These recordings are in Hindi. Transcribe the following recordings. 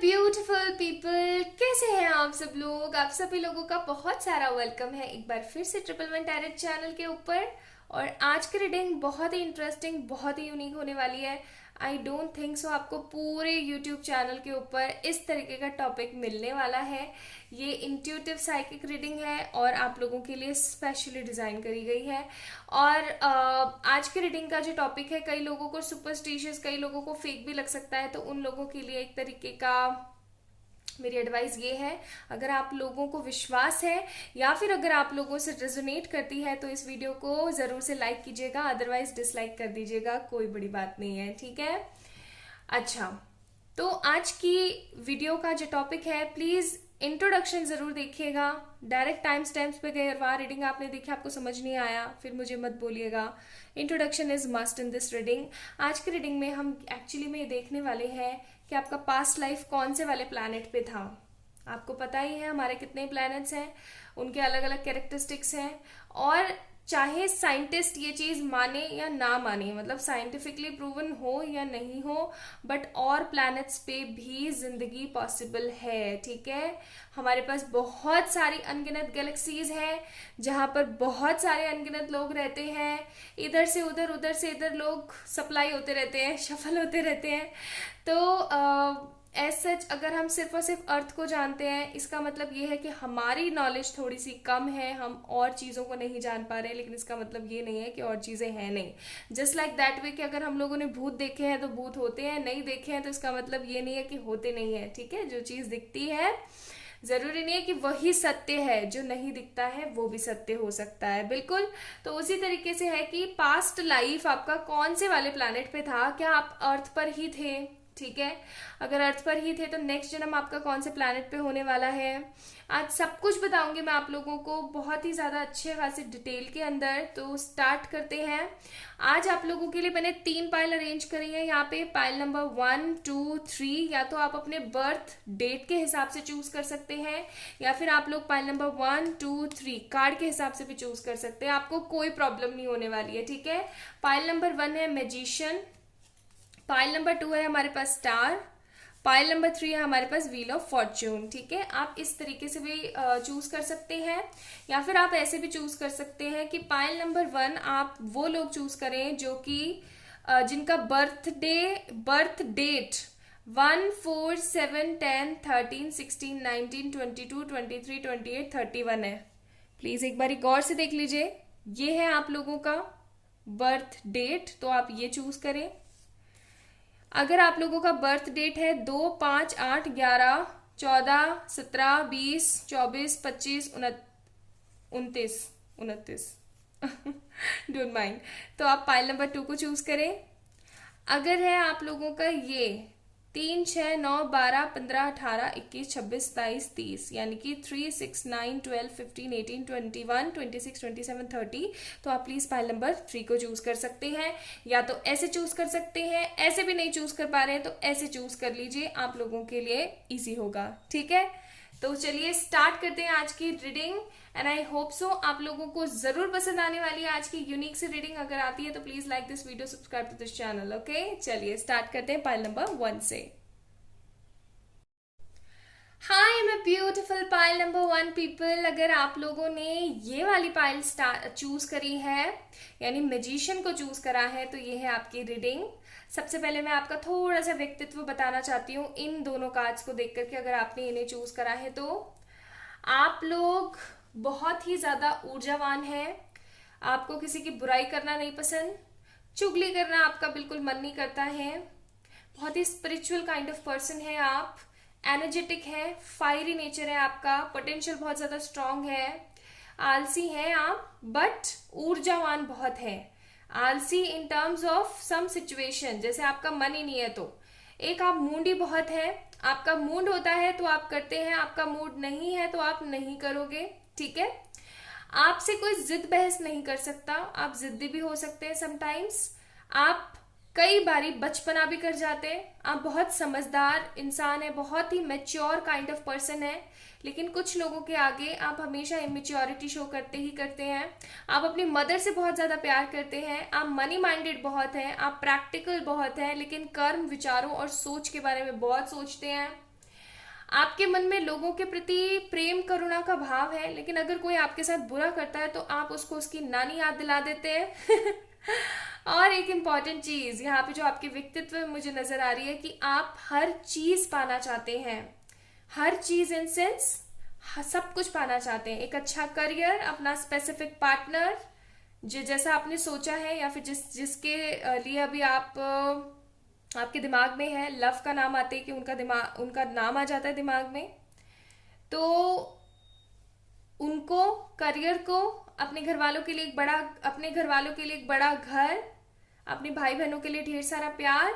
ब्यूटीफुल पीपल, कैसे हैं आप सब लोग। आप सभी लोगों का बहुत सारा वेलकम है एक बार फिर से ट्रिपल वन टैरेट चैनल के ऊपर। और आज की रीडिंग बहुत ही इंटरेस्टिंग, बहुत ही यूनिक होने वाली है। आई डोंट थिंक सो आपको पूरे यूट्यूब चैनल के ऊपर इस तरीके का टॉपिक मिलने वाला है। ये इंट्यूटिव साइकिक रीडिंग है और आप लोगों के लिए स्पेशली डिज़ाइन करी गई है। और आज की रीडिंग का जो टॉपिक है, कई लोगों को सुपरस्टिशियस, कई लोगों को फेक भी लग सकता है, तो उन लोगों के लिए एक तरीके का मेरी एडवाइस ये है, अगर आप लोगों को विश्वास है या फिर अगर आप लोगों से रेजोनेट करती है तो इस वीडियो को ज़रूर से लाइक कीजिएगा, अदरवाइज डिसलाइक कर दीजिएगा, कोई बड़ी बात नहीं है, ठीक है। अच्छा, तो आज की वीडियो का जो टॉपिक है, प्लीज़ इंट्रोडक्शन ज़रूर देखिएगा। डायरेक्ट टाइम स्टैम्प्स पे गए और वहाँ रीडिंग आपने देखी, आपको समझ नहीं आया, फिर मुझे मत बोलिएगा। Introduction is must in this reading. आज की रीडिंग में हम एक्चुअली में ये देखने वाले हैं कि आपका पास्ट लाइफ कौन से वाले प्लैनेट पे था। आपको पता ही है हमारे कितने प्लैनेट्स हैं, उनके अलग अलग कैरेक्टरिस्टिक्स हैं। और चाहे साइंटिस्ट ये चीज माने या ना माने, मतलब साइंटिफिकली प्रूवन हो या नहीं हो, बट और प्लैनेट्स पे भी जिंदगी पॉसिबल है, ठीक है। हमारे पास बहुत सारी अनगिनत गैलेक्सीज हैं जहां पर बहुत सारे अनगिनत लोग रहते हैं। इधर से उधर, उधर से इधर लोग सप्लाई होते रहते हैं, शफल होते रहते हैं। तो एज सच अगर हम सिर्फ और सिर्फ अर्थ को जानते हैं, इसका मतलब ये है कि हमारी नॉलेज थोड़ी सी कम है, हम और चीज़ों को नहीं जान पा रहे हैं, लेकिन इसका मतलब ये नहीं है कि और चीज़ें हैं नहीं। जस्ट लाइक दैट वे कि अगर हम लोगों ने भूत देखे हैं तो भूत होते हैं, नहीं देखे हैं तो इसका मतलब ये नहीं है कि होते नहीं है, ठीक है। जो चीज़ दिखती है जरूरी नहीं है कि वही सत्य है, जो नहीं दिखता है वो भी सत्य हो सकता है, बिल्कुल। तो उसी तरीके से है कि पास्ट लाइफ आपका कौन से वाले प्लैनेट पे था, क्या आप अर्थ पर ही थे, ठीक है। अगर अर्थ पर ही थे तो नेक्स्ट जन्म आपका कौन से प्लैनेट पे होने वाला है, आज सब कुछ बताऊंगी मैं आप लोगों को बहुत ही ज्यादा अच्छे खासे डिटेल के अंदर। तो स्टार्ट करते हैं। आज आप लोगों के लिए मैंने 3 पाइल अरेंज करी है यहाँ पे। पाइल नंबर 1, 2, 3 या तो आप अपने बर्थ डेट के हिसाब से चूज कर सकते हैं, या फिर आप लोग पाइल नंबर 1, 2, 3 कार्ड के हिसाब से भी चूज कर सकते हैं, आपको कोई प्रॉब्लम नहीं होने वाली है, ठीक है। पाइल नंबर 1 है मैजिशियन, पाइल नंबर 2 है हमारे पास स्टार, पाइल नंबर 3 है हमारे पास व्हील ऑफ फॉर्च्यून, ठीक है। आप इस तरीके से भी चूज कर सकते हैं, या फिर आप ऐसे भी चूज कर सकते हैं कि पाइल नंबर 1 आप वो लोग चूज करें जो कि जिनका बर्थ डेट 1, 4, 7, 10, 13, 16, 19, 22, 23, 28, 31 है। प्लीज एक बार गौर से देख लीजिए, ये है आप लोगों का बर्थ डेट, तो आप ये चूज करें। अगर आप लोगों का बर्थ डेट है 2, 5, 8, 11, 14, 17, 20, 24, 25, 29, 29 डोंट माइंड, तो आप पाइल नंबर 2 को चूज करें। अगर है आप लोगों का ये 3, 6, 9, 12, 15, 18, 21, 26, 27, 30, यानी कि 3, 6, 9, 12, 15, 18, 21, 26, 27, 30, तो आप प्लीज पाइल नंबर 3 को चूज कर सकते हैं, या तो ऐसे चूज कर सकते हैं, ऐसे भी नहीं चूज कर पा रहे हैं तो ऐसे चूज कर लीजिए, आप लोगों के लिए इजी होगा, ठीक है। तो चलिए स्टार्ट करते हैं आज की reading, and I hope so आप लोगों को जरूर पसंद आने वाली है आज की यूनिक सी रीडिंग। अगर आती है तो please like this video, subscribe to this channel, okay. चलिए स्टार्ट करते हैं पाइल नंबर 1 से। हाय मैं ब्यूटीफुल पाइल नंबर 1 पीपल, अगर आप लोगों ने ये वाली पाइल चूज करी है, यानी मैजिशियन को चूज करा है, तो ये है आपकी रीडिंग। सबसे पहले मैं आपका थोड़ा सा व्यक्तित्व बताना चाहती हूँ इन दोनों कार्ड्स को देख करके। अगर आपने इन्हें चूज करा है तो आप लोग बहुत ही ज्यादा ऊर्जावान हैं, आपको किसी की बुराई करना नहीं पसंद, चुगली करना आपका बिल्कुल मन नहीं करता है, बहुत ही स्पिरिचुअल काइंड ऑफ पर्सन है आप, एनर्जेटिक है, फायरी नेचर है आपका, पोटेंशियल बहुत ज्यादा स्ट्रांग है, आलसी है आप बट ऊर्जावान बहुत है। आलसी in terms of some situation, जैसे आपका मन ही नहीं है तो एक आप मूडी बहुत है, आपका मूड होता है तो आप करते हैं, आपका मूड नहीं है तो आप नहीं करोगे, ठीक है। आपसे कोई जिद बहस नहीं कर सकता, आप जिद्दी भी हो सकते हैं समटाइम्स, आप कई बारी बचपना भी कर जाते हैं, आप बहुत समझदार इंसान है, बहुत ही मैच्योर काइंड ऑफ पर्सन है, लेकिन कुछ लोगों के आगे आप हमेशा इमेच्योरिटी शो करते ही करते हैं। आप अपनी मदर से बहुत ज्यादा प्यार करते हैं, आप मनी माइंडेड बहुत हैं, आप प्रैक्टिकल बहुत हैं, लेकिन कर्म, विचारों और सोच के बारे में बहुत सोचते हैं। आपके मन में लोगों के प्रति प्रेम करुणा का भाव है, लेकिन अगर कोई आपके साथ बुरा करता है तो आप उसको उसकी नानी याद दिला देते हैं। और एक इम्पॉर्टेंट चीज यहाँ पे जो आपके व्यक्तित्व में मुझे नजर आ रही है कि आप हर चीज पाना चाहते हैं। हर चीज इन सेंस सब कुछ पाना चाहते हैं। एक अच्छा करियर, अपना स्पेसिफिक पार्टनर जो जैसा आपने सोचा है, या फिर जिसके लिए अभी आप आपके दिमाग में है, लव का नाम आते ही कि उनका नाम आ जाता है दिमाग में, तो उनको, करियर को, अपने घर वालों के लिए एक बड़ा घर, अपने भाई बहनों के लिए ढेर सारा प्यार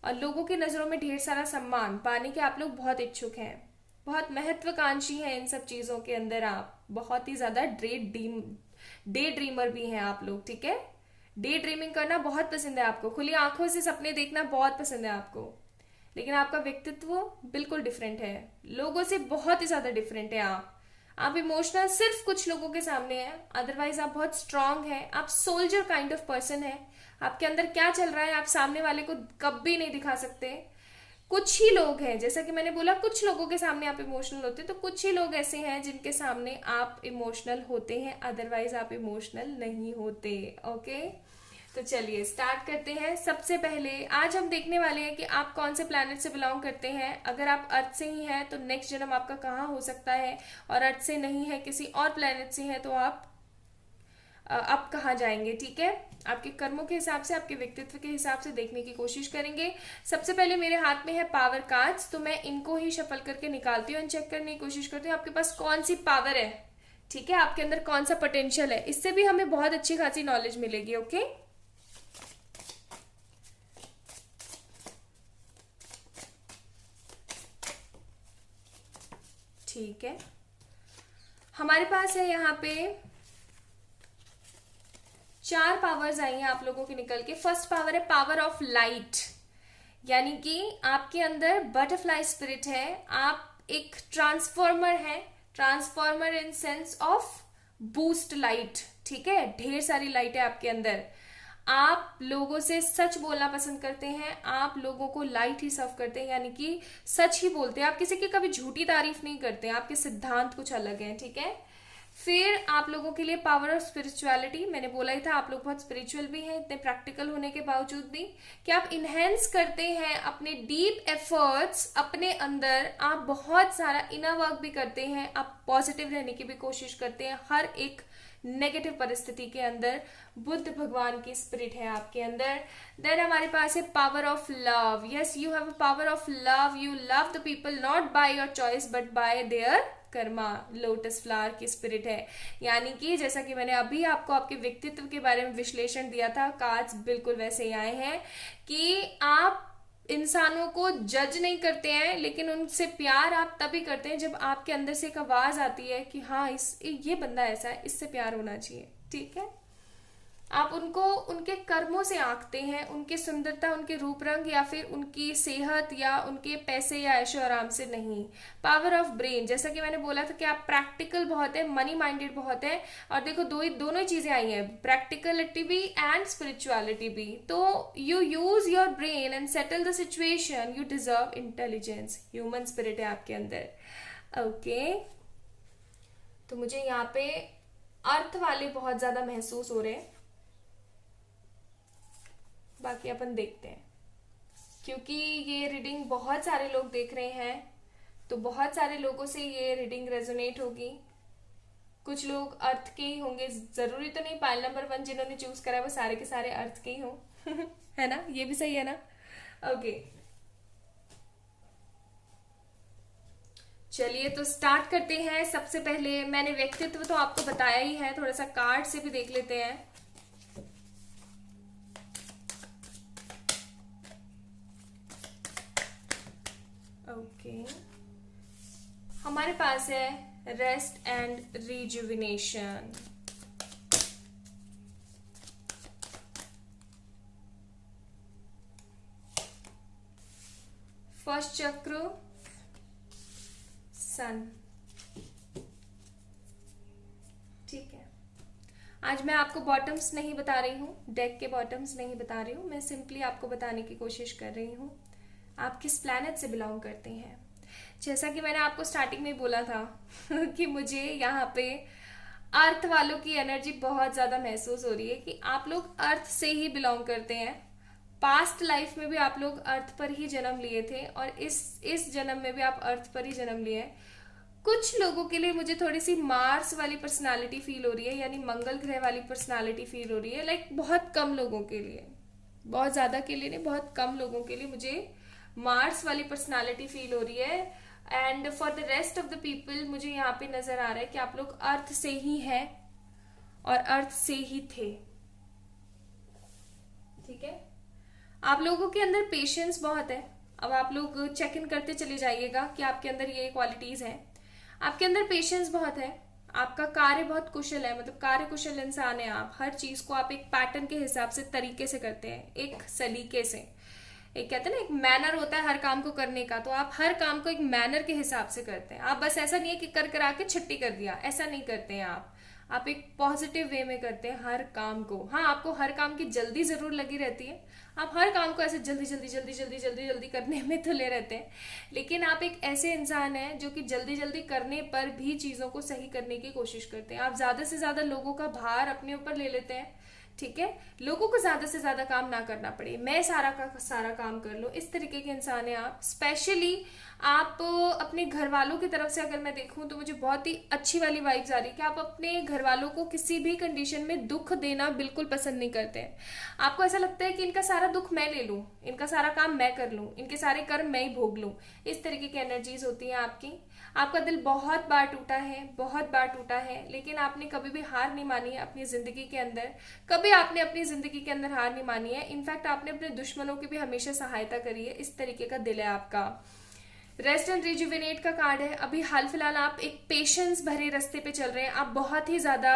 और लोगों की नजरों में ढेर सारा सम्मान पाने के आप लोग बहुत इच्छुक हैं, बहुत महत्वाकांक्षी हैं इन सब चीजों के अंदर। आप बहुत ही ज्यादा डे ड्रीमर भी हैं आप लोग, ठीक है। डे ड्रीमिंग करना बहुत पसंद है आपको, खुली आंखों से सपने देखना बहुत पसंद है आपको, लेकिन आपका व्यक्तित्व बिल्कुल डिफरेंट है, लोगों से बहुत ही ज्यादा डिफरेंट है। आप इमोशनल सिर्फ कुछ लोगों के सामने हैं, अदरवाइज आप बहुत स्ट्रांग हैं। आप सोल्जर काइंड ऑफ पर्सन है। आपके अंदर क्या चल रहा है आप सामने वाले को कभी नहीं दिखा सकते। कुछ ही लोग हैं, जैसा कि मैंने बोला, कुछ लोगों के सामने आप इमोशनल होते हैं, तो कुछ ही लोग ऐसे हैं जिनके सामने आप इमोशनल होते हैं, अदरवाइज आप इमोशनल नहीं होते। ओके, तो चलिए स्टार्ट करते हैं। सबसे पहले आज हम देखने वाले हैं कि आप कौन से प्लैनेट से बिलोंग करते हैं। अगर आप अर्थ से ही हैं तो नेक्स्ट जन्म आपका कहाँ हो सकता है, और अर्थ से नहीं है, किसी और प्लैनेट से है, तो आप कहाँ जाएंगे, ठीक है। आपके कर्मों के हिसाब से, आपके व्यक्तित्व के हिसाब से देखने की कोशिश करेंगे। सबसे पहले मेरे हाथ में है पावर कार्ड्स, तो मैं इनको ही शफल करके निकालती हूँ, चेक करने की कोशिश करती हूँ आपके पास कौन सी पावर है, ठीक है, आपके अंदर कौन सा पोटेंशियल है। इससे भी हमें बहुत अच्छी खासी नॉलेज मिलेगी। ओके, ठीक है, हमारे पास है यहाँ पे 4 पावर्स आई हैं आप लोगों की निकल के। फर्स्ट पावर है पावर ऑफ लाइट, यानी कि आपके अंदर बटरफ्लाई स्पिरिट है। आप एक ट्रांसफॉर्मर है, transformer in sense of boost light, ठीक है। ढेर सारी लाइट है आपके अंदर। आप लोगों से सच बोलना पसंद करते हैं, आप लोगों को लाइट ही सर्व करते हैं, यानी कि सच ही बोलते हैं। आप किसी की कभी झूठी तारीफ नहीं करते हैं, आपके सिद्धांत कुछ अलग हैं, ठीक है। फिर आप लोगों के लिए पावर ऑफ स्पिरिचुअलिटी, मैंने बोला ही था आप लोग बहुत स्पिरिचुअल भी हैं, इतने प्रैक्टिकल होने के बावजूद भी, कि आप इनहेंस करते हैं अपने डीप एफर्ट्स अपने अंदर। आप बहुत सारा इनर वर्क भी करते हैं, आप पॉजिटिव रहने की भी कोशिश करते हैं हर एक नेगेटिव परिस्थिति के अंदर। बुद्ध भगवान की स्पिरिट है आपके अंदर। देन हमारे पास है power of love. Yes, you have a power of love. You love the people not by your choice but by there Karma. Lotus flower की स्पिरिट है, यानी कि जैसा कि मैंने अभी आपको आपके व्यक्तित्व के बारे में विश्लेषण दिया था, कार्ड्स बिल्कुल वैसे ही आए हैं कि आप इंसानों को जज नहीं करते हैं, लेकिन उनसे प्यार आप तभी करते हैं जब आपके अंदर से एक आवाज आती है कि हाँ ये बंदा ऐसा है, इससे प्यार होना चाहिए, ठीक है। आप उनको उनके कर्मों से आंकते हैं, उनकी सुंदरता, उनके रूप रंग, या फिर उनकी सेहत या उनके पैसे या ऐशो आराम से नहीं। पावर ऑफ ब्रेन, जैसा कि मैंने बोला था कि आप प्रैक्टिकल बहुत है, मनी माइंडेड बहुत है, और देखो दोनों ही चीजें आई हैं, प्रैक्टिकलिटी भी एंड स्पिरिचुअलिटी भी। तो you use your brain and settle the situation, you deserve intelligence. Human spirit है आपके अंदर। ओके, तो मुझे यहाँ पे अर्थ वाले बहुत ज्यादा महसूस हो रहे हैं, बाकी अपन देखते हैं। क्योंकि ये रीडिंग बहुत सारे लोग देख रहे हैं, तो बहुत सारे लोगों से ये रीडिंग रेजोनेट होगी। कुछ लोग अर्थ के ही होंगे, जरूरी तो नहीं पाइल नंबर 1 जिन्होंने चूज करा वो सारे के सारे अर्थ के ही हों। है ना, ये भी सही है ना। ओके, चलिए तो स्टार्ट करते हैं। सबसे पहले मैंने व्यक्तित्व तो आपको बताया ही है, थोड़ा सा कार्ड से भी देख लेते हैं। ओके, हमारे पास है रेस्ट एंड रिजुविनेशन। फर्स्ट चक्र सन, ठीक है। आज मैं आपको बॉटम्स नहीं बता रही हूँ, डेक के बॉटम्स नहीं बता रही हूँ, मैं सिंपली आपको बताने की कोशिश कर रही हूँ आप किस प्लैनेट से बिलोंग करते हैं। जैसा कि मैंने आपको स्टार्टिंग में बोला था कि मुझे यहाँ पे अर्थ वालों की एनर्जी बहुत ज़्यादा महसूस हो रही है कि आप लोग अर्थ से ही बिलोंग करते हैं। पास्ट लाइफ में भी आप लोग अर्थ पर ही जन्म लिए थे और इस जन्म में भी आप अर्थ पर ही जन्म लिए हैं। कुछ लोगों के लिए मुझे थोड़ी सी मार्स वाली पर्सनालिटी फील हो रही है, यानी मंगल ग्रह वाली पर्सनालिटी फील हो रही है। लाइक बहुत कम लोगों के लिए, बहुत ज़्यादा के लिए नहीं, बहुत कम लोगों के लिए मुझे मार्स वाली पर्सनालिटी फील हो रही है। And for the rest of the people मुझे यहाँ पे नजर आ रहा है कि आप लोग अर्थ से ही हैं और अर्थ से ही थे। ठीक है, आप लोगों के अंदर पेशेंस बहुत है। अब आप लोग चेक इन करते चले जाइएगा कि आपके अंदर ये क्वालिटीज हैं। आपके अंदर पेशेंस बहुत है, आपका कार्य बहुत कुशल है, मतलब कार्य कुशल इंसान है आप। हर चीज को आप एक पैटर्न के हिसाब से, तरीके से करते हैं, एक सलीके से। एक कहते हैं ना, एक मैनर होता है हर काम को करने का, तो आप हर काम को एक मैनर के हिसाब से करते हैं। आप बस ऐसा नहीं है कि कर कर आके छुट्टी कर दिया, ऐसा नहीं करते हैं आप एक पॉजिटिव वे में करते हैं हर काम को। हाँ, आपको हर काम की जल्दी जरूर लगी रहती है, आप हर काम को ऐसे जल्दी जल्दी जल्दी जल्दी जल्दी जल्दी करने में तुले रहते हैं, लेकिन आप एक ऐसे इंसान हैं जो कि जल्दी जल्दी करने पर भी चीज़ों को सही करने की कोशिश करते हैं। आप ज़्यादा से ज़्यादा लोगों का भार अपने ऊपर ले लेते हैं। ठीक है, लोगों को ज्यादा से ज्यादा काम ना करना पड़े, मैं सारा का सारा काम कर लूं, इस तरीके के इंसान हैं आप। स्पेशली आप अपने घर वालों की तरफ से अगर मैं देखूं तो मुझे बहुत ही अच्छी वाली वाइब्स आ रही है कि आप अपने घर वालों को किसी भी कंडीशन में दुख देना बिल्कुल पसंद नहीं करते हैं। आपको ऐसा लगता है कि इनका सारा दुख मैं ले लूं, इनका सारा काम मैं कर लूं, इनके सारे कर्म मैं ही भोग लूं। इस तरीके की एनर्जीज होती हैं आपकी। आपका दिल बहुत बार टूटा है, बहुत बार टूटा है, लेकिन आपने कभी भी हार नहीं मानी है अपनी जिंदगी के अंदर। कभी आपने अपनी जिंदगी के अंदर हार नहीं मानी है। इनफैक्ट आपने अपने दुश्मनों की भी हमेशा सहायता करी है। इस तरीके का दिल है आपका। रेस्ट एंड रिजुविनेट का कार्ड है। अभी हाल फिलहाल आप एक पेशेंस भरे रास्ते पे चल रहे हैं। आप बहुत ही ज्यादा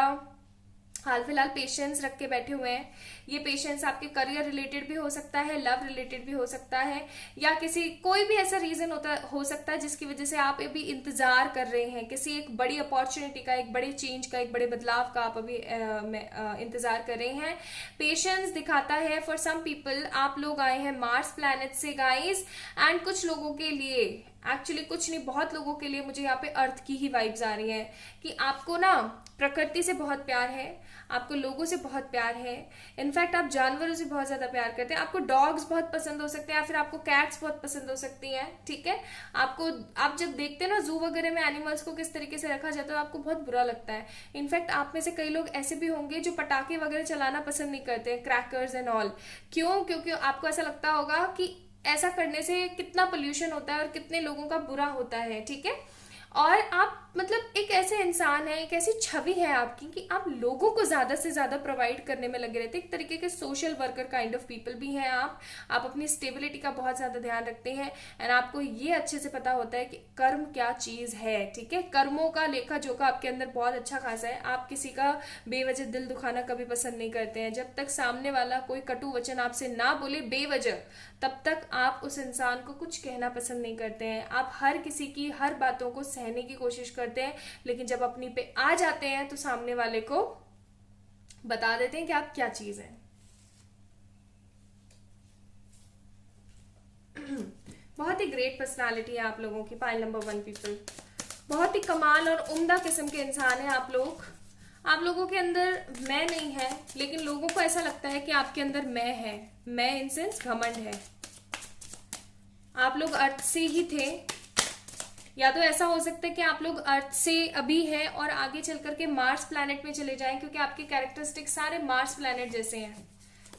हाल फिलहाल पेशेंस रख के बैठे हुए हैं। ये पेशेंस आपके करियर रिलेटेड भी हो सकता है, लव रिलेटेड भी हो सकता है, या किसी कोई भी ऐसा रीजन हो सकता है जिसकी वजह से आप अभी इंतजार कर रहे हैं किसी एक बड़ी अपॉर्चुनिटी का, एक बड़े चेंज का, एक बड़े बदलाव का। आप अभी इंतजार कर रहे हैं। पेशेंस दिखाता है फॉर सम पीपल। आप लोग आए हैं मार्स प्लैनेट से गाइस, एंड कुछ लोगों के लिए, एक्चुअली कुछ नहीं, बहुत लोगों के लिए मुझे यहाँ पे अर्थ की ही वाइब्स आ रही हैं कि आपको ना प्रकृति से बहुत प्यार है, आपको लोगों से बहुत प्यार है। इनफैक्ट आप जानवरों से बहुत ज्यादा प्यार करते हैं। आपको डॉग्स बहुत पसंद हो सकते हैं, या फिर आपको कैट्स बहुत पसंद हो सकती हैं। ठीक है, आप जब देखते हैं ना जू वगैरह में एनिमल्स को किस तरीके से रखा जाता है, आपको बहुत बुरा लगता है। इनफैक्ट आप में से कई लोग ऐसे भी होंगे जो पटाखे वगैरह चलाना पसंद नहीं करते, क्रैकर्स एंड ऑल। क्यों? क्योंकि आपको ऐसा लगता होगा कि ऐसा करने से कितना पोल्यूशन होता है और कितने लोगों का बुरा होता है। ठीक है, और आप मतलब एक ऐसे इंसान है, एक ऐसी छवि है आपकी कि आप लोगों को ज्यादा से ज्यादा प्रोवाइड करने में लगे रहते हैं। एक तरीके के social worker kind of people भी हैं आप अपनी स्टेबिलिटी का बहुत ज्यादा ध्यान रखते हैं, एंड आपको ये अच्छे से पता होता है कि कर्म क्या चीज है। ठीक है, कर्मों का लेखा जोखा आपके अंदर बहुत अच्छा खासा है। आप किसी का बेवजह दिल दुखाना कभी पसंद नहीं करते हैं। जब तक सामने वाला कोई कटु वचन आपसे ना बोले बेवजह, तब तक आप उस इंसान को कुछ कहना पसंद नहीं करते हैं। आप हर किसी की हर बातों को सहने की कोशिश करते हैं, लेकिन जब अपनी पे आ जाते हैं तो सामने वाले को बता देते हैं कि आप क्या चीज है। बहुत ही ग्रेट पर्सनालिटी है आप लोगों की। पाइल नंबर 1 पीपल, बहुत ही कमाल और उम्दा किस्म के इंसान हैं आप लोग। आप लोगों के अंदर मैं नहीं है, लेकिन लोगों को ऐसा लगता है कि आपके अंदर मैं है। मैं इन सेंस घमंड है। आप लोग अर्थ से ही थे, या तो ऐसा हो सकता है कि आप लोग अर्थ से अभी हैं और आगे चल करके मार्स प्लैनेट में चले जाएं, क्योंकि आपके कैरेक्टरिस्टिक सारे मार्स प्लैनेट जैसे हैं।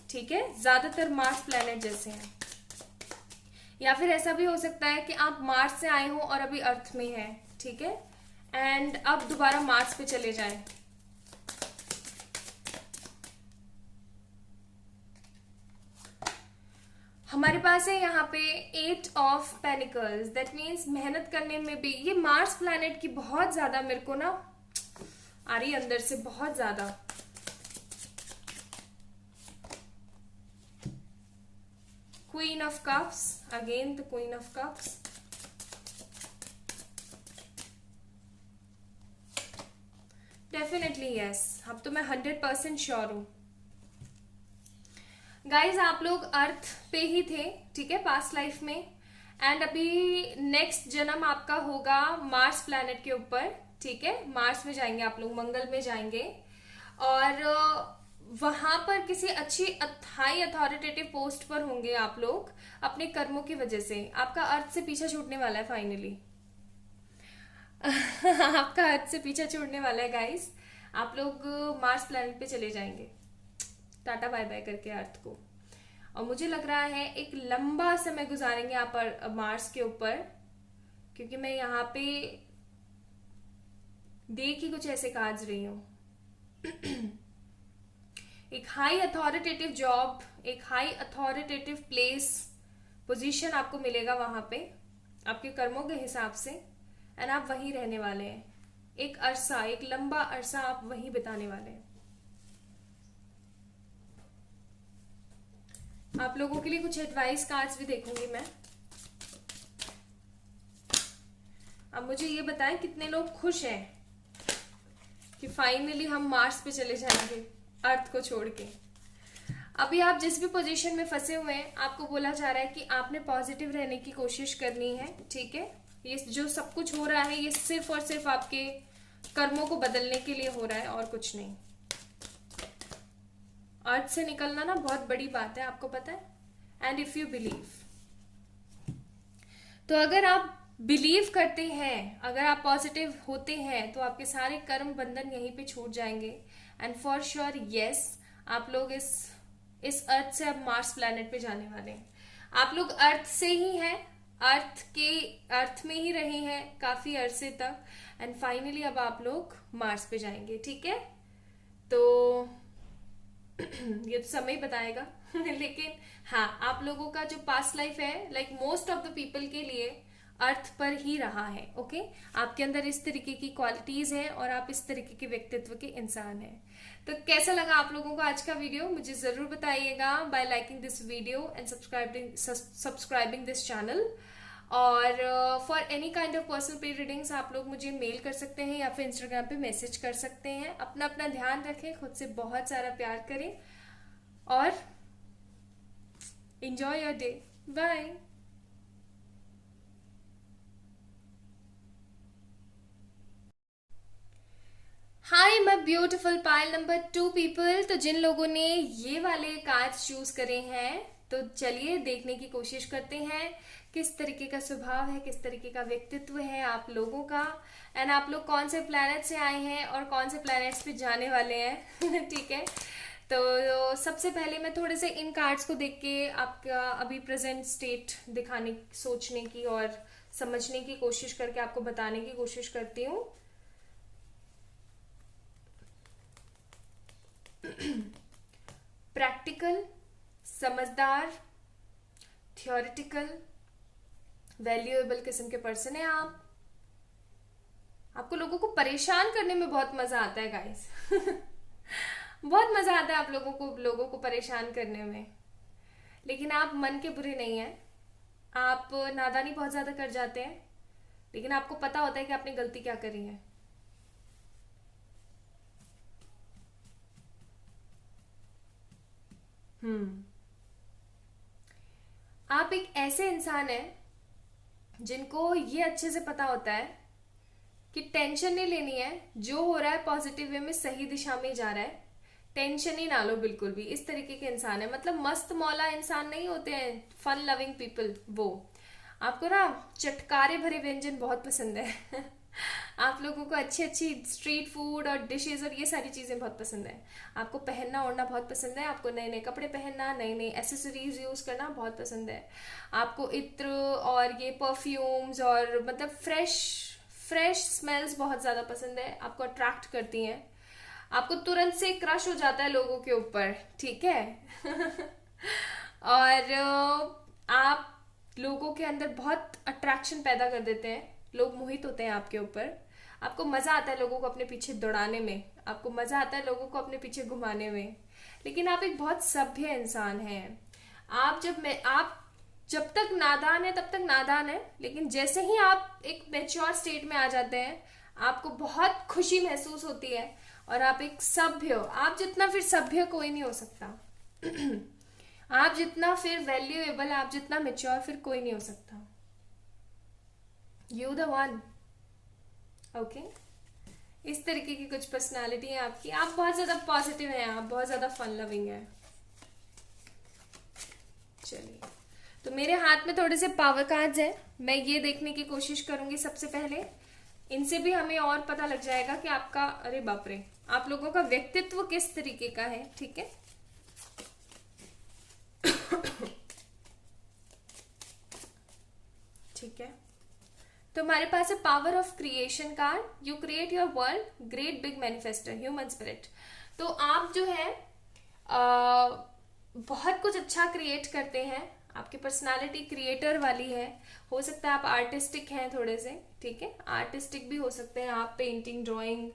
ठीक है, ज्यादातर मार्स प्लैनेट जैसे हैं। या फिर ऐसा भी हो सकता है कि आप मार्स से आए हो और अभी अर्थ में हैं। ठीक है, एंड अब दोबारा मार्स पे चले जाएं। हमारे पास है यहाँ पे 8 ऑफ पेनिकल्स। दैट मीन्स मेहनत करने में भी ये मार्स प्लैनेट की बहुत ज्यादा मेरे को ना आ रही अंदर से, बहुत ज्यादा। Queen of cups, again the queen of cups. Definitely yes, अब तो मैं 100% श्योर हूं। गाइज आप लोग अर्थ पे ही थे, ठीक है, पास्ट लाइफ में, एंड अभी नेक्स्ट जन्म आपका होगा मार्स प्लैनेट के ऊपर, ठीक है। मार्स में जाएंगे आप लोग, मंगल में जाएंगे, और वहां पर किसी अच्छी हाई अथॉरिटेटिव पोस्ट पर होंगे आप लोग अपने कर्मों की वजह से। आपका अर्थ से पीछा छूटने वाला है फाइनली। आपका अर्थ से पीछा छूटने वाला है गाइस। आप लोग मार्स प्लैनेट पे चले जाएंगे, टाटा बाय बाय करके अर्थ को। और मुझे लग रहा है एक लंबा समय गुजारेंगे आप मार्स के ऊपर, क्योंकि मैं यहाँ पे देख ही कुछ ऐसे काज रही हूं। एक हाई अथॉरिटेटिव जॉब, एक हाई अथॉरिटेटिव प्लेस, पोजीशन आपको मिलेगा वहां पे आपके कर्मों के हिसाब से, एंड आप वहीं रहने वाले हैं। एक अरसा, एक लंबा अरसा आप वहीं बिताने वाले हैं। आप लोगों के लिए कुछ एडवाइस कार्ड्स भी देखूंगी मैं। अब मुझे ये बताएं कितने लोग खुश हैं कि फाइनली हम मार्स पे चले जाएंगे अर्थ को छोड़ के। अभी आप जिस भी पोजीशन में फंसे हुए हैं, आपको बोला जा रहा है कि आपने पॉजिटिव रहने की कोशिश करनी है, ठीक है। ये जो सब कुछ हो रहा है ये सिर्फ और सिर्फ आपके कर्मों को बदलने के लिए हो रहा है, और कुछ नहीं। अर्थ से निकलना ना बहुत बड़ी बात है, आपको पता है। एंड इफ यू बिलीव, तो अगर आप बिलीव करते हैं, अगर आप पॉजिटिव होते हैं, तो आपके सारे कर्म बंधन यहीं पे छूट जाएंगे। एंड फॉर श्योर यस, आप लोग इस अर्थ से अब मार्स प्लैनेट पे जाने वाले हैं। आप लोग अर्थ से ही हैं, अर्थ में ही रहे हैं काफी अरसे तक, एंड फाइनली अब आप लोग मार्स पे जाएंगे, ठीक है। तो ये तो समय बताएगा। लेकिन हाँ, आप लोगों का जो पास्ट लाइफ है, like most of the people के लिए अर्थ पर ही रहा है, ओके। आपके अंदर इस तरीके की क्वालिटीज हैं और आप इस तरीके के व्यक्तित्व के इंसान हैं। तो कैसा लगा आप लोगों को आज का वीडियो, मुझे जरूर बताइएगा by liking this video and subscribing this channel. और for any kind of personal पे रीडिंग्स आप लोग मुझे मेल कर सकते हैं या फिर इंस्टाग्राम पे मैसेज कर सकते हैं। अपना अपना ध्यान रखें, खुद से बहुत सारा प्यार करें और enjoy your day. Bye. Hi my beautiful pile number 2 people. तो जिन लोगों ने ये वाले कार्ड चूज करे हैं, तो चलिए देखने की कोशिश करते हैं किस तरीके का स्वभाव है, किस तरीके का व्यक्तित्व है आप लोगों का, एंड आप लोग कौन से प्लैनेट से आए हैं और कौन से प्लैनेट्स पे जाने वाले हैं। ठीक है। तो सबसे पहले मैं थोड़े से इन कार्ड्स को देख के आपका अभी प्रेजेंट स्टेट दिखाने, सोचने की और समझने की कोशिश करके आपको बताने की कोशिश करती हूँ। प्रैक्टिकल, समझदार, थियोरिटिकल, वैल्यूएबल किस्म के पर्सन है आप। आपको लोगों को परेशान करने में बहुत मजा आता है गाइस। बहुत मजा आता है आप लोगों को परेशान करने में। लेकिन आप मन के बुरे नहीं हैं। आप नादानी बहुत ज्यादा कर जाते हैं, लेकिन आपको पता होता है कि आपने गलती क्या करी है। आप एक ऐसे इंसान हैं जिनको ये अच्छे से पता होता है कि टेंशन नहीं लेनी है, जो हो रहा है पॉजिटिव वे में सही दिशा में जा रहा है, टेंशन ही ना लो बिल्कुल भी। इस तरीके के इंसान है, मतलब मस्त मौला इंसान नहीं होते हैं, फन लविंग पीपल। वो आपको ना चटकारे भरे व्यंजन बहुत पसंद है। आप लोगों को अच्छी अच्छी स्ट्रीट फूड और डिशेज और ये सारी चीजें बहुत पसंद है। आपको पहनना ओढ़ना बहुत पसंद है, आपको नए नए कपड़े पहनना, नई नई एसेसरीज यूज करना बहुत पसंद है। आपको इत्र और ये परफ्यूम्स और मतलब फ्रेश फ्रेश स्मेल्स बहुत ज्यादा पसंद है, आपको अट्रैक्ट करती हैं। आपको तुरंत से क्रश हो जाता है लोगों के ऊपर, ठीक है। और आप लोगों के अंदर बहुत अट्रैक्शन पैदा कर देते हैं, लोग मोहित होते हैं आपके ऊपर। आपको मजा आता है लोगों को अपने पीछे दौड़ाने में, आपको मजा आता है लोगों को अपने पीछे घुमाने में। लेकिन आप एक बहुत सभ्य इंसान हैं। आप जब तक नादान है तब तक नादान है, लेकिन जैसे ही आप एक मैच्योर स्टेट में आ जाते हैं, आपको बहुत खुशी महसूस होती है और आप एक सभ्य हो। आप जितना फिर सभ्य कोई नहीं हो सकता। आप जितना फिर वैल्यूएबल, आप जितना मैच्योर फिर कोई नहीं हो सकता। You the one. ओके, इस तरीके की कुछ पर्सनालिटी है आपकी। आप बहुत ज्यादा पॉजिटिव हैं, आप बहुत ज्यादा फन लविंग हैं। चलिए, तो मेरे हाथ में थोड़े से पावर कार्ड्स हैं, मैं ये देखने की कोशिश करूंगी सबसे पहले। इनसे भी हमें और पता लग जाएगा कि आपका, अरे बाप रे, आप लोगों का व्यक्तित्व किस तरीके का है। ठीक है, ठीक है। तो हमारे पास है power of creation card. You create your world, great big manifester, human spirit. तो आप जो है बहुत कुछ अच्छा क्रिएट करते हैं। आपकी पर्सनालिटी क्रिएटर वाली है। हो सकता है आप आर्टिस्टिक हैं थोड़े से, ठीक है, आर्टिस्टिक भी हो सकते हैं आप, पेंटिंग, ड्राइंग,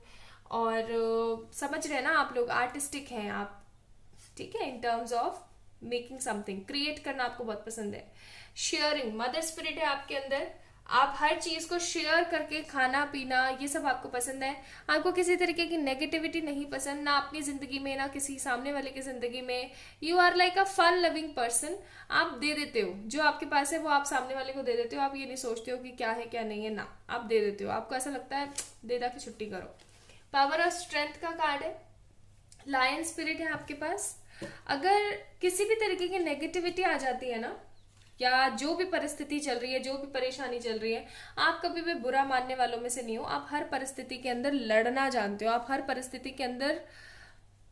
और समझ रहे हैं ना आप लोग, आर्टिस्टिक हैं आप, ठीक है, इन terms of making something, create करना आपको बहुत पसंद है। शेयरिंग, मदर स्पिरिट है आपके अंदर। आप हर चीज को शेयर करके खाना पीना, ये सब आपको पसंद है। आपको किसी तरीके की नेगेटिविटी नहीं पसंद, ना अपनी जिंदगी में ना किसी सामने वाले की जिंदगी में। You are like a fun loving person. आप दे देते हो, जो आपके पास है वो आप सामने वाले को दे देते हो। आप ये नहीं सोचते हो कि क्या है क्या नहीं है, ना, आप दे देते हो। आपको ऐसा लगता है दे दा के छुट्टी करो। पावर ऑफ स्ट्रेंथ का कार्ड है। लायन स्पिरिट है आपके पास। अगर किसी भी तरीके की नेगेटिविटी आ जाती है ना, या जो भी परिस्थिति चल रही है, जो भी परेशानी चल रही है, आप कभी भी बुरा मानने वालों में से नहीं हो। आप हर परिस्थिति के अंदर लड़ना जानते हो, आप हर परिस्थिति के अंदर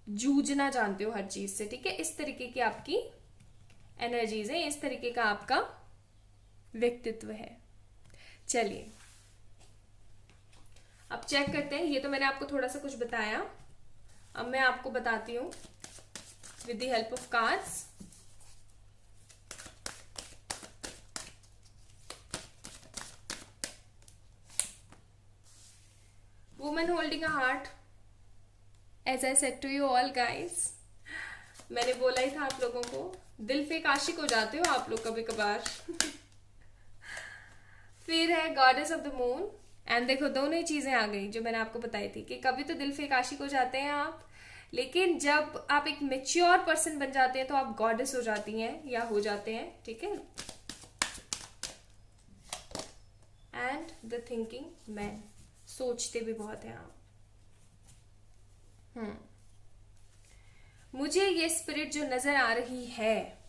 जूझना जानते हो हर चीज से, ठीक है। इस तरीके की आपकी एनर्जीज है, इस तरीके का आपका व्यक्तित्व है। चलिए, अब चेक करते हैं। ये तो मैंने आपको थोड़ा सा कुछ बताया, अब मैं आपको बताती हूँ with the help of cards. Woman holding a heart, as I said to you all guys, मैंने बोला ही था आप लोगों को, दिल फेक आशिक हो जाते हो आप लोग कभी कभार। फिर है goddess of the moon. And देखो, दोनों ही चीजें आ गई जो मैंने आपको बताई थी कि कभी तो दिल फेक आशिक हो जाते हैं आप, लेकिन जब आप एक मेच्योर पर्सन बन जाते हैं तो आप गॉडेस हो जाती हैं या हो जाते हैं, ठीक है। एंड द थिंकिंग मैन, सोचते भी बहुत हैं आप। मुझे ये स्पिरिट जो नजर आ रही है,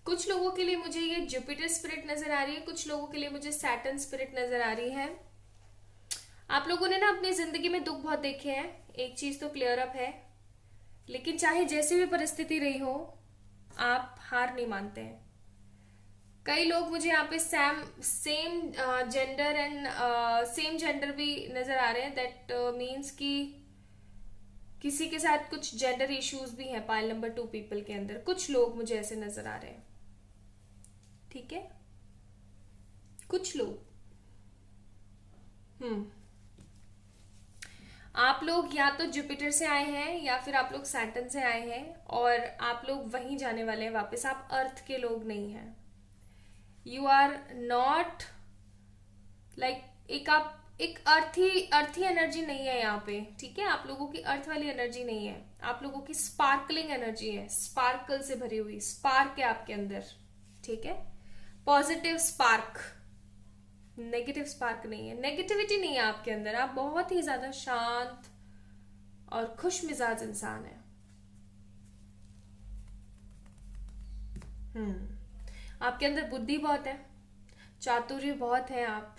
कुछ लोगों के लिए मुझे ये जुपिटर स्पिरिट नजर आ रही है, कुछ लोगों के लिए मुझे सैटर्न स्पिरिट नजर आ रही है। आप लोगों ने ना अपनी जिंदगी में दुख बहुत देखे हैं, एक चीज तो क्लियर अप है, लेकिन चाहे जैसी भी परिस्थिति रही हो, आप हार नहीं मानते हैं। कई लोग मुझे यहाँ पे same gender and same gender भी नजर आ रहे हैं। दैट मीन्स कि किसी के साथ कुछ जेंडर इश्यूज भी हैं पाइल नंबर 2 पीपल के अंदर। कुछ लोग मुझे ऐसे नजर आ रहे हैं, ठीक है, कुछ लोग। आप लोग या तो जुपिटर से आए हैं या फिर आप लोग सैटर्न से आए हैं, और आप लोग वहीं जाने वाले हैं वापस। आप अर्थ के लोग नहीं हैं। यू आर नॉट लाइक, एक अर्थी एनर्जी नहीं है यहाँ पे, ठीक है। आप लोगों की अर्थ वाली एनर्जी नहीं है, आप लोगों की स्पार्कलिंग एनर्जी है, स्पार्कल से भरी हुई स्पार्क है आपके अंदर, ठीक है। पॉजिटिव स्पार्क, नेगेटिव स्पार्क नहीं है, नेगेटिविटी नहीं है आपके अंदर। आप बहुत ही ज्यादा शांत और खुश मिजाज इंसान है। आपके अंदर बुद्धि बहुत है, चातुर्य बहुत है। आप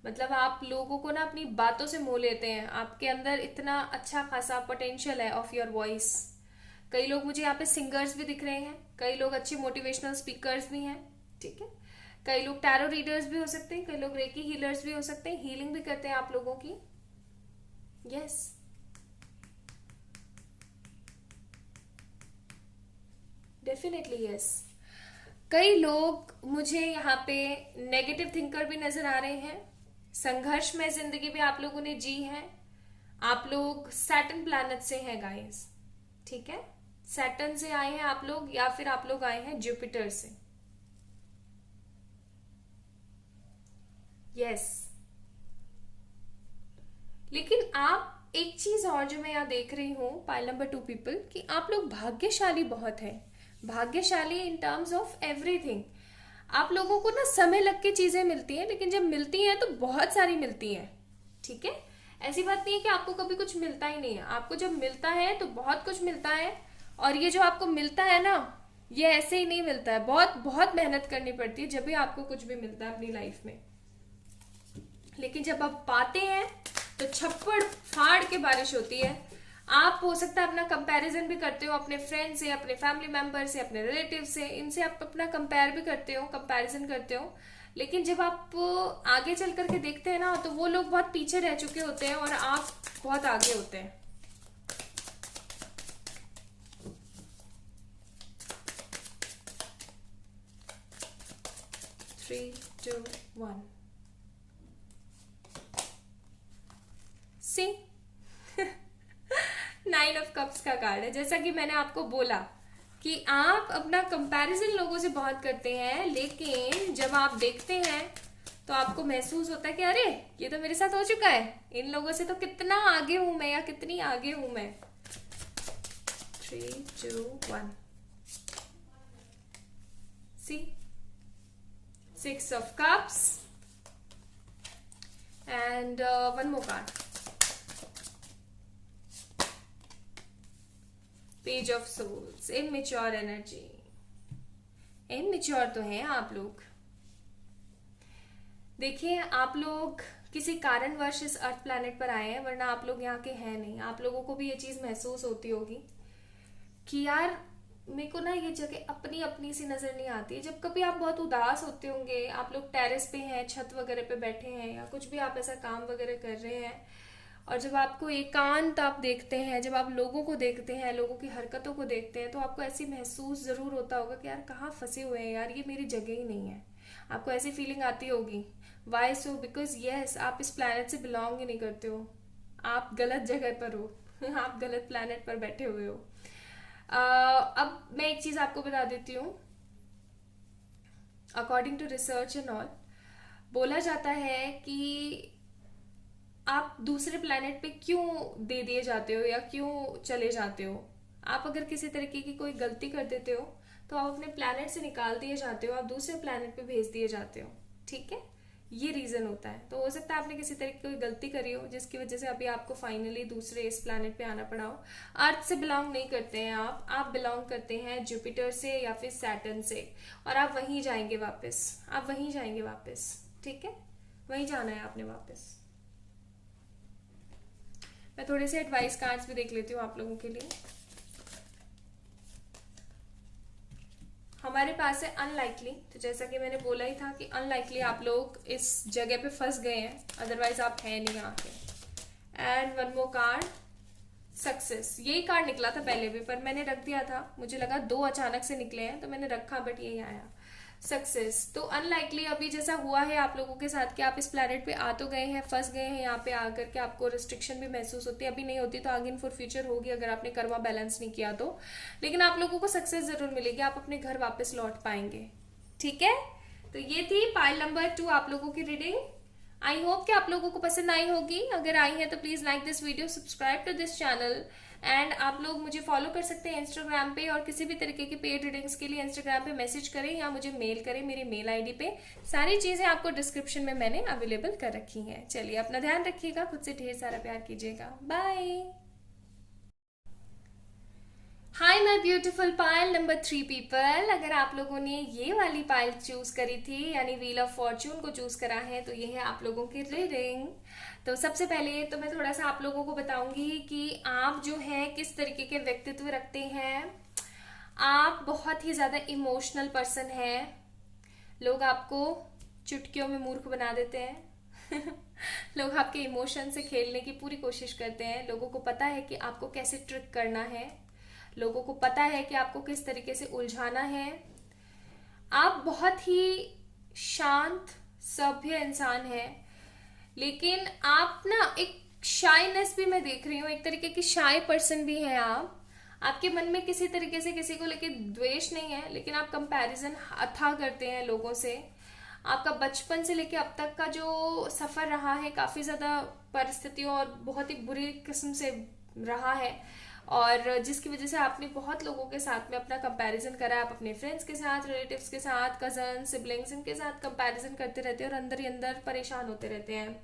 मतलब आप लोगों को ना अपनी बातों से मोह लेते हैं। आपके अंदर इतना अच्छा खासा पोटेंशियल है ऑफ योर वॉइस। कई लोग मुझे यहाँ पे सिंगर्स भी दिख रहे हैं, कई लोग अच्छे मोटिवेशनल स्पीकर्स भी हैं, ठीक है। कई लोग टैरो रीडर्स भी हो सकते हैं, कई लोग रेकी हीलर्स भी हो सकते हैं, हीलिंग भी करते हैं आप लोगों की। Yes, definitely yes. कई लोग मुझे यहाँ पे नेगेटिव थिंकर भी नजर आ रहे हैं। संघर्ष में जिंदगी भी आप लोगों ने जी है। आप लोग सैटर्न प्लैनेट से हैं गाइस, ठीक है। सैटर्न से आए हैं आप लोग, या फिर आप लोग आए हैं जुपिटर से। यस, लेकिन आप एक चीज और जो मैं यहाँ देख रही हूँ पाइल नंबर 2 पीपल, कि आप लोग भाग्यशाली बहुत हैं, भाग्यशाली इन टर्म्स ऑफ एवरीथिंग। आप लोगों को ना समय लग के चीजें मिलती हैं, लेकिन जब मिलती हैं तो बहुत सारी मिलती हैं। ठीक है, ऐसी बात नहीं है कि आपको कभी कुछ मिलता ही नहीं है, आपको जब मिलता है तो बहुत कुछ मिलता है। और ये जो आपको मिलता है ना, ये ऐसे ही नहीं मिलता है, बहुत बहुत मेहनत करनी पड़ती है जब भी आपको कुछ भी मिलता है अपनी लाइफ में। लेकिन जब आप पाते हैं तो छप्पड़ फाड़ के बारिश होती है। आप हो सकता है अपना कंपैरिजन भी करते हो अपने फ्रेंड से, अपने फैमिली मेंबर से, अपने रिलेटिव से, इनसे आप अपना कंपेयर भी करते हो, कंपैरिजन करते हो। लेकिन जब आप आगे चल करके देखते हैं ना, तो वो लोग बहुत पीछे रह चुके होते हैं और आप बहुत आगे होते हैं। Three, two, one, C. 9 of cups का कार्ड है। जैसा कि मैंने आपको बोला कि आप अपना कंपैरिजन लोगों से बहुत करते हैं, लेकिन जब आप देखते हैं तो आपको महसूस होता है कि अरे ये तो मेरे साथ हो चुका है, इन लोगों से तो कितना आगे हूं मैं, या कितनी आगे हूं मैं। 3, 2, 1, सी। 6 of cups and one more card, page of souls. Immature energy, immature तो हैं आप लोग। देखिए, आप लोग किसी कारणवश इस अर्थ प्लैनेट पर आए हैं, वरना आप लोग यहाँ के हैं नहीं। आप लोगों को भी ये चीज महसूस होती होगी कि यार मेरे को ना ये जगह अपनी अपनी सी नजर नहीं आती। जब कभी आप बहुत उदास होते होंगे, आप लोग टेरेस पे हैं, छत वगैरह पे बैठे हैं, या कुछ भी आप ऐसा काम वगैरह कर रहे हैं, और जब आपको एकांत आप देखते हैं, जब आप लोगों को देखते हैं, लोगों की हरकतों को देखते हैं, तो आपको ऐसी महसूस जरूर होता होगा कि यार कहाँ फंसे हुए हैं यार, ये मेरी जगह ही नहीं है। आपको ऐसी फीलिंग आती होगी। Y so? बिकॉज यस, आप इस प्लैनेट से बिलोंग ही नहीं करते हो, आप गलत जगह पर हो। आप गलत प्लैनेट पर बैठे हुए हो। अब मैं एक चीज आपको बता देती हूँ। According to research and all, बोला जाता है कि आप दूसरे प्लैनेट पे क्यों दे दिए जाते हो या क्यों चले जाते हो। आप अगर किसी तरीके की कोई गलती कर देते हो तो आप अपने प्लैनेट से निकाल दिए जाते हो, आप दूसरे प्लैनेट पे भेज दिए जाते हो। ठीक है, ये रीजन होता है। तो हो सकता है आपने किसी तरीके की कोई गलती करी हो, जिसकी वजह से अभी आपको फाइनली दूसरे इस प्लैनेट पे आना पड़ा हो। अर्थ से बिलोंग नहीं करते हैं आप बिलोंग करते हैं जुपिटर से या फिर सैटर्न से, और आप वहीं जाएंगे वापस, आप वहीं जाएंगे वापस। ठीक है, वहीं जाना है आपने वापस। मैं थोड़े से एडवाइस कार्ड्स भी देख लेती हूँ आप लोगों के लिए। हमारे पास है अनलाइकली। तो जैसा कि मैंने बोला ही था कि अनलाइकली आप लोग इस जगह पे फंस गए हैं, अदरवाइज आप हैं नहीं यहाँ पे। And one more card, success. यही कार्ड निकला था पहले भी, पर मैंने रख दिया था, मुझे लगा 2 अचानक से निकले हैं तो मैंने रखा, बट यही आया सक्सेस। तो अनलाइकली अभी जैसा हुआ है आप लोगों के साथ कि आप इस प्लैनेट पे आ तो गए हैं, फंस गए हैं यहाँ पे आकर के, आपको रिस्ट्रिक्शन भी महसूस होती है। अभी नहीं होती तो आगे इन फॉर फ्यूचर होगी अगर आपने कर्मा बैलेंस नहीं किया तो। लेकिन आप लोगों को सक्सेस जरूर मिलेगी, आप अपने घर वापस लौट पाएंगे। ठीक है, तो ये थी पाइल नंबर 2 आप लोगों की रीडिंग। आई होप कि आप लोगों को पसंद आई होगी। अगर आई है तो please like this video, subscribe to this channel, and आप लोग मुझे फॉलो कर सकते हैं इंस्टाग्राम पे, और किसी भी तरीके की पेड रीडिंग्स के लिए इंस्टाग्राम पे मैसेज करें या मुझे मेल करें मेरी मेल आईडी पे। सारी चीजें आपको डिस्क्रिप्शन में मैंने अवेलेबल कर रखी हैं। चलिए, अपना ध्यान रखिएगा, खुद से ढेर सारा प्यार कीजिएगा। Bye. Hi my beautiful pile number 3 people. अगर आप लोगों ने ये वाली पाइल चूज करी थी, यानी व्हील ऑफ फॉर्चून को चूज करा है, तो ये है आप लोगों की रीडिंग। तो सबसे पहले तो मैं थोड़ा सा आप लोगों को बताऊंगी कि आप जो है किस तरीके के व्यक्तित्व रखते हैं। आप बहुत ही ज्यादा इमोशनल पर्सन हैं। लोग आपको चुटकियों में मूर्ख बना देते हैं। लोग आपके इमोशन से खेलने की पूरी कोशिश करते हैं। लोगों को पता है कि आपको कैसे ट्रिक करना है, लोगों को पता है कि आपको किस तरीके से उलझाना है। आप बहुत ही शांत सभ्य इंसान हैं, लेकिन आप ना एक शाइनेस भी मैं देख रही हूँ, एक तरीके की शाय पर्सन भी हैं आप। आपके मन में किसी तरीके से किसी को लेके द्वेष नहीं है, लेकिन आप कंपैरिजन अथाह करते हैं लोगों से। आपका बचपन से लेके अब तक का जो सफर रहा है काफी ज्यादा परिस्थितियों और बहुत ही बुरी किस्म से रहा है, और जिसकी वजह से आपने बहुत लोगों के साथ में अपना कंपैरिजन करा है। आप अपने फ्रेंड्स के साथ, रिलेटिव्स के साथ, कजन, सिबलिंग्स, इनके साथ कंपैरिजन करते रहते हैं और अंदर ही अंदर परेशान होते रहते हैं।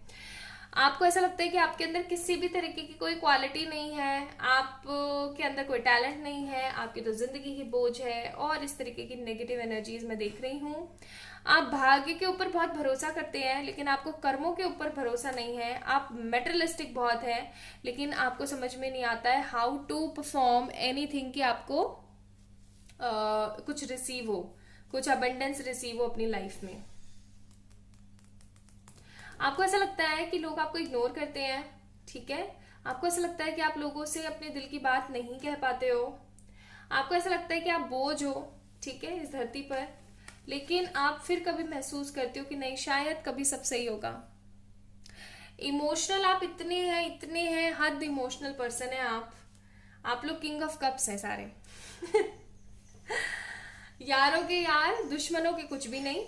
आपको ऐसा लगता है कि आपके अंदर किसी भी तरीके की कोई क्वालिटी नहीं है, आप के अंदर कोई टैलेंट नहीं है, आपकी तो जिंदगी ही बोझ है, और इस तरीके की नेगेटिव एनर्जीज मैं देख रही हूँ। आप भाग्य के ऊपर बहुत भरोसा करते हैं लेकिन आपको कर्मों के ऊपर भरोसा नहीं है। आप मेटेरियलिस्टिक बहुत है लेकिन आपको समझ में नहीं आता है हाउ टू परफॉर्म एनीथिंग कि आपको कुछ रिसीव हो, कुछ अबंडेंस रिसीव हो अपनी लाइफ में। आपको ऐसा लगता है कि लोग आपको इग्नोर करते हैं, ठीक है। आपको ऐसा लगता है कि आप लोगों से अपने दिल की बात नहीं कह पाते हो। आपको ऐसा लगता है कि आप बोझ हो, ठीक है, इस धरती पर। लेकिन आप फिर कभी महसूस करते हो कि नहीं, शायद कभी सब सही होगा। इमोशनल आप इतने हैं, हद इमोशनल पर्सन है आप लोग किंग ऑफ कप्स हैं सारे। यारों के यार, दुश्मनों के कुछ भी नहीं।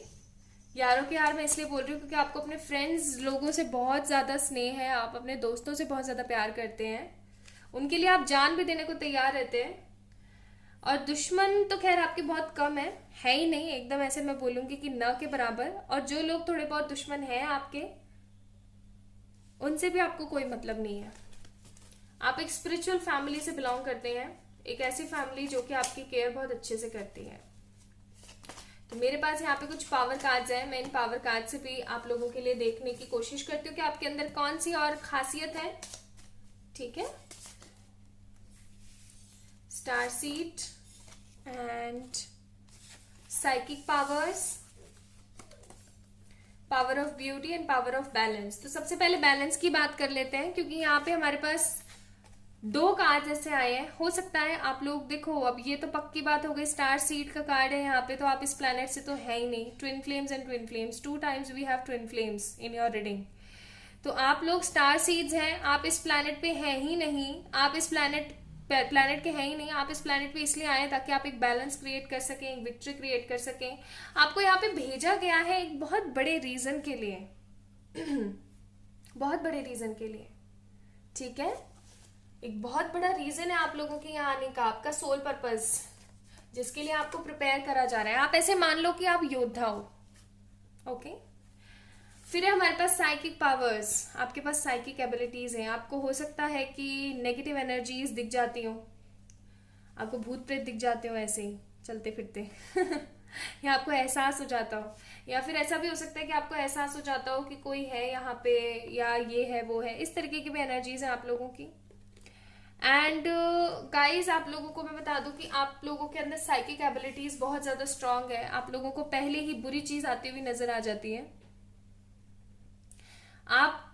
यारों के यार मैं इसलिए बोल रही हूँ क्योंकि आपको अपने फ्रेंड्स लोगों से बहुत ज्यादा स्नेह है, आप अपने दोस्तों से बहुत ज्यादा प्यार करते हैं, उनके लिए आप जान भी देने को तैयार रहते हैं। और दुश्मन तो खैर आपके बहुत कम है ही नहीं, एकदम ऐसे मैं बोलूंगी कि न के बराबर। और जो लोग थोड़े बहुत दुश्मन हैं आपके, उनसे भी आपको कोई मतलब नहीं है। आप एक स्पिरिचुअल फैमिली से बिलोंग करते हैं, एक ऐसी फैमिली जो कि आपकी केयर बहुत अच्छे से करती है। तो मेरे पास यहाँ पे कुछ पावर कार्ड्स हैं, मैं इन पावर कार्ड से भी आप लोगों के लिए देखने की कोशिश करती हूँ कि आपके अंदर कौन सी और खासियत है, ठीक है। Star seed and psychic powers, power of beauty and power of balance. तो सबसे पहले बैलेंस की बात कर लेते हैं क्योंकि यहाँ पे हमारे पास 2 कार्ड ऐसे आए हैं। हो सकता है आप लोग देखो, अब ये तो पक्की बात हो गई, स्टार सीड का कार्ड है यहाँ पे, तो आप इस प्लैनेट से तो है ही नहीं। Twin flames and twin flames, 2 times we have twin flames in your reading. तो आप लोग स्टार सीड्स हैं, आप इस प्लैनेट पे हैं ही नहीं, आप इस प्लैनेट के हैं ही नहीं। आप इस प्लैनेट पे इसलिए आए ताकि आप एक बैलेंस क्रिएट कर सकें, एक विक्ट्री क्रिएट कर सकें। आपको यहाँ पे भेजा गया है एक बहुत बड़े रीजन के लिए, बहुत बड़े रीजन के लिए, ठीक है। एक बहुत बड़ा रीजन है आप लोगों के यहाँ आने का, आपका सोल पर्पस, जिसके लिए आपको प्रिपेयर करा जा रहा है। आप ऐसे मान लो कि आप योद्धा हो, ओके। फिर है हमारे पास साइकिक पावर्स, आपके पास साइकिक एबिलिटीज हैं। आपको हो सकता है कि नेगेटिव एनर्जीज दिख जाती हो, आपको भूत प्रेत दिख जाते हो ऐसे ही चलते फिरते या आपको एहसास हो जाता हो, या फिर ऐसा भी हो सकता है कि आपको एहसास हो जाता हो कि कोई है यहाँ पे, या ये है वो है, इस तरीके की भी एनर्जीज हैं आप लोगों की। एंड गाइज आप लोगों को मैं बता दूं कि आप लोगों के अंदर साइकिक एबिलिटीज बहुत ज्यादा स्ट्रांग है। आप लोगों को पहले ही बुरी चीज आती हुई नजर आ जाती है। आप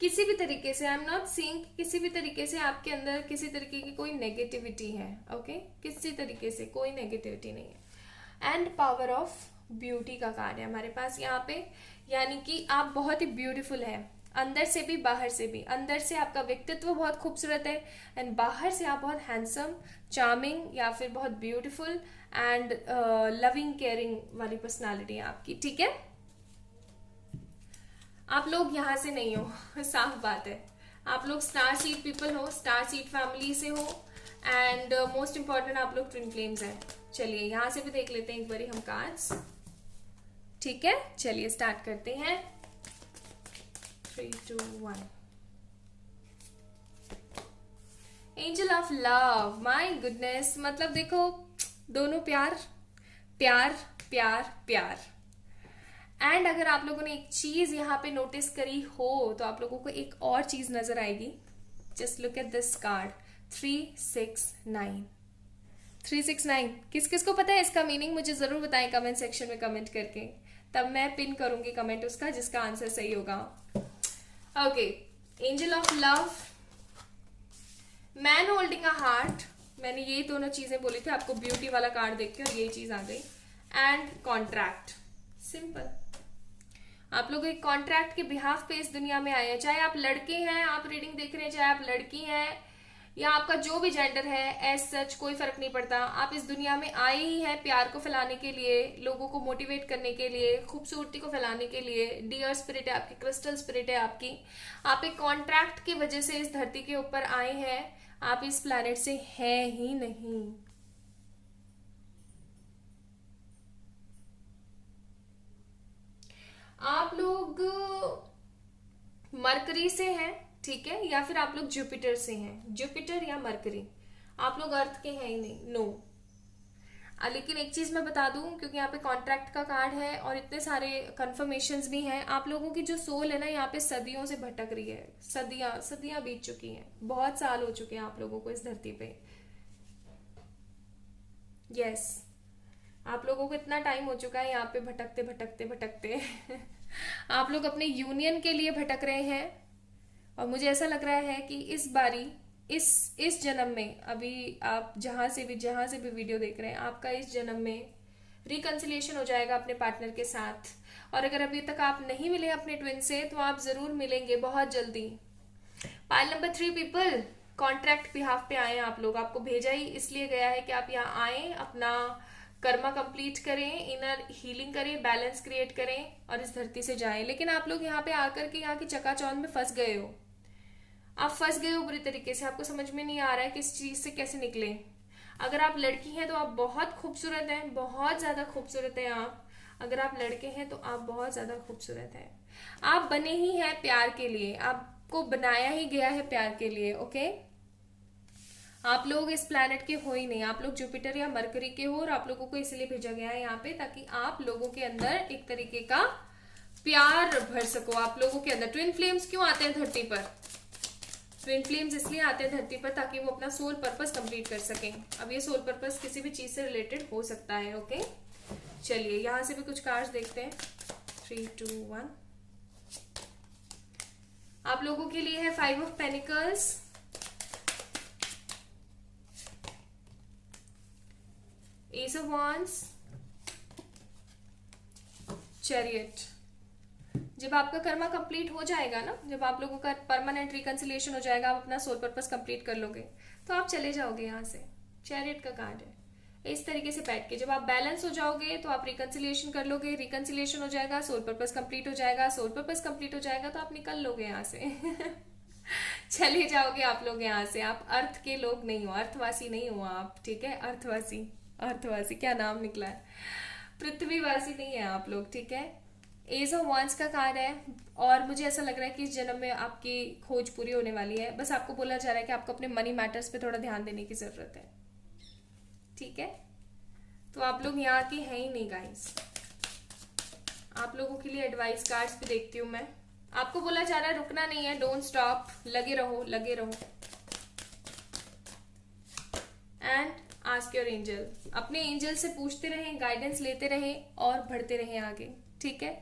किसी भी तरीके से, आई एम नॉट सीइंग, किसी भी तरीके से आपके अंदर किसी तरीके की कोई नेगेटिविटी है, ओके, किसी तरीके से कोई नेगेटिविटी नहीं है। एंड पावर ऑफ ब्यूटी का कार्ड है हमारे पास यहाँ पे, यानी कि आप बहुत ही ब्यूटीफुल है, अंदर से भी बाहर से भी। अंदर से आपका व्यक्तित्व बहुत खूबसूरत है एंड बाहर से आप बहुत हैंडसम, चार्मिंग या फिर बहुत ब्यूटीफुल एंड लविंग केयरिंग वाली पर्सनालिटी है आपकी, ठीक है। आप लोग यहाँ से नहीं हो, साफ बात है। आप लोग स्टार सीड पीपल हो, स्टार सीड फैमिली से हो, एंड मोस्ट इंपॉर्टेंट आप लोग ट्विन फ्लेम्स हैं। चलिए यहाँ से भी देख लेते हैं एक बारी हम कार्ड्स, ठीक है। चलिए स्टार्ट करते हैं। 3, 2, 1। Angel of love, my goodness, मतलब देखो दोनों प्यार प्यार प्यार प्यार। एंड अगर आप लोगों ने एक चीज यहाँ पे नोटिस करी हो तो आप लोगों को एक और चीज नजर आएगी। Just look at this card, 369। 369 किस किस को पता है इसका मीनिंग, मुझे जरूर बताएं कमेंट सेक्शन में कमेंट करके, तब मैं पिन करूंगी कमेंट उसका जिसका आंसर सही होगा। Okay, angel of love, man holding a heart, मैंने यही दोनों चीजें बोली थी आपको ब्यूटी वाला कार्ड देख के, और ये चीज आ गई। And contract, simple. आप लोग एक कॉन्ट्रैक्ट के बिहाफ पे इस दुनिया में आए हैं, चाहे आप लड़के हैं, आप रीडिंग देख रहे हैं, चाहे आप लड़की हैं, या आपका जो भी जेंडर है, एज सच कोई फर्क नहीं पड़ता। आप इस दुनिया में आए ही हैं प्यार को फैलाने के लिए, लोगों को मोटिवेट करने के लिए, खूबसूरती को फैलाने के लिए। डियर स्पिरिट है आपकी, क्रिस्टल स्पिरिट है आपकी। आप एक कॉन्ट्रैक्ट की वजह से इस धरती के ऊपर आए हैं, आप इस प्लैनेट से हैं ही नहीं। आप लोग मरकरी से हैं, ठीक है, या फिर आप लोग जुपिटर से हैं, जुपिटर या मरकरी। आप लोग अर्थ के हैं ही नहीं, नो। लेकिन एक चीज मैं बता दूं, क्योंकि यहाँ पे कॉन्ट्रैक्ट का कार्ड है और इतने सारे कंफर्मेशंस भी हैं, आप लोगों की जो सोल है ना यहाँ पे सदियों से भटक रही है। सदियां सदियां बीत चुकी हैं, बहुत साल हो चुके हैं आप लोगों को इस धरती पे। यस, आप लोगों को इतना टाइम हो चुका है यहाँ पे भटकते भटकते भटकते आप लोग अपने यूनियन के लिए भटक रहे हैं। और मुझे ऐसा लग रहा है कि इस बारी, इस जन्म में, अभी आप जहां से भी वीडियो देख रहे हैं, आपका इस जन्म में रिकंसिलिएशन हो जाएगा अपने पार्टनर के साथ। और अगर अभी तक आप नहीं मिले अपने ट्विन से, तो आप जरूर मिलेंगे बहुत जल्दी। Pile number 3 people, contract behalf पे आए हैं आप लोग। आपको भेजा ही इसलिए गया है कि आप यहाँ आए, अपना कर्मा कंप्लीट करें, इनर हीलिंग करें, बैलेंस क्रिएट करें और इस धरती से जाएं। लेकिन आप लोग यहाँ पे आकर के यहाँ की चकाचौंध में फंस गए हो। आप फंस गए हो बुरी तरीके से, आपको समझ में नहीं आ रहा है कि इस चीज से कैसे निकले। अगर आप लड़की हैं तो आप बहुत खूबसूरत हैं, बहुत ज्यादा खूबसूरत हैं आप। अगर आप लड़के हैं तो आप बहुत ज्यादा खूबसूरत हैं। आप बने ही हैं प्यार के लिए, आपको बनाया ही गया है प्यार के लिए। ओके, आप लोग इस प्लैनेट के हो ही नहीं, आप लोग जुपिटर या मरकरी के हो, और आप लोगों को इसलिए भेजा गया है यहाँ पे ताकि आप लोगों के अंदर एक तरीके का प्यार भर सको। आप लोगों के अंदर ट्विन फ्लेम्स क्यों आते हैं धरती पर? ट्विन फ्लेम्स इसलिए आते हैं धरती पर ताकि वो अपना सोल पर्पस कंप्लीट कर सकें। अब ये सोल पर्पस किसी भी चीज से रिलेटेड हो सकता है। ओके, चलिए यहां से भी कुछ कार्ड्स देखते हैं। 3, 2, 1। आप लोगों के लिए है 5 of pentacles, S of wands, chariot. जब आपका कर्मा कंप्लीट हो जाएगा ना, जब आप लोगों का परमानेंट रिकंसिलिएशन हो जाएगा, आप अपना सोल पर्पस कंप्लीट कर लोगे, तो आप चले जाओगे यहाँ से। चैरियट का कार्ड है। इस तरीके से बैठ के जब आप बैलेंस हो जाओगे तो आप रिकंसिलिएशन कर लोगे, रिकंसिलिएशन हो जाएगा, सोल पर्पस कंप्लीट हो जाएगा, सोल पर्पस कंप्लीट हो जाएगा तो आप निकल लोगे यहाँ से चले जाओगे आप लोग यहाँ से। आप अर्थ के लोग नहीं हो, अर्थवासी नहीं हो आप, ठीक है? अर्थवासी, अर्थवासी क्या नाम निकला है, पृथ्वीवासी नहीं है आप लोग, ठीक है? एज ऑफ वांड्स का कार्ड है और मुझे ऐसा लग रहा है कि इस जन्म में आपकी खोज पूरी होने वाली है। बस आपको बोला जा रहा है कि आपको अपने मनी मैटर्स पे थोड़ा ध्यान देने की जरूरत है, ठीक है? तो आप लोग यहाँ के हैं ही नहीं गाइस। आप लोगों के लिए एडवाइस कार्ड्स भी देखती हूँ मैं। आपको बोला जा रहा है रुकना नहीं है, डोंट स्टॉप, लगे रहो लगे रहो। एंड आस्क योर एंजल, अपने एंजल से पूछते रहें, गाइडेंस लेते रहें और बढ़ते रहें आगे, ठीक है?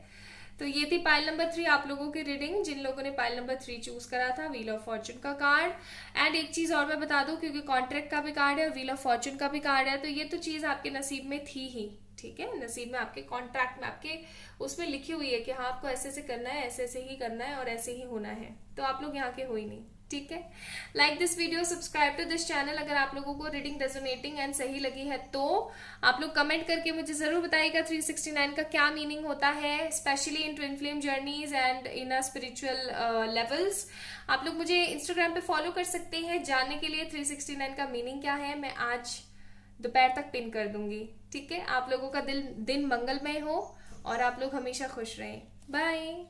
तो ये थी पाइल नंबर 3 आप लोगों की रीडिंग। जिन लोगों ने पाइल नंबर 3 चूज करा था, व्हील ऑफ फॉर्चून का कार्ड। एंड एक चीज और मैं बता दूं, क्योंकि कॉन्ट्रैक्ट का भी कार्ड है और व्हील ऑफ फॉर्चून का भी कार्ड है, तो ये तो चीज आपके नसीब में थी ही, ठीक है? नसीब में, आपके कॉन्ट्रैक्ट में, आपके उसमें लिखी हुई है कि हाँ आपको ऐसे ऐसे करना है, ऐसे ऐसे ही करना है और ऐसे ही होना है। तो आप लोग यहाँ के हो ही नहीं, ठीक है? Like this video, subscribe to this channel. अगर आप लोगों को रीडिंग रेजोनेटिंग एंड सही लगी है तो आप लोग कमेंट करके मुझे जरूर बताइएगा 369 का क्या मीनिंग होता है, specially in twin flame journeys and in spiritual levels. आप लोग मुझे इंस्टाग्राम पे फॉलो कर सकते हैं जानने के लिए 369 का मीनिंग क्या है। मैं आज दोपहर तक पिन कर दूंगी, ठीक है? आप लोगों का दिन मंगलमय हो और आप लोग हमेशा खुश रहें। बाय।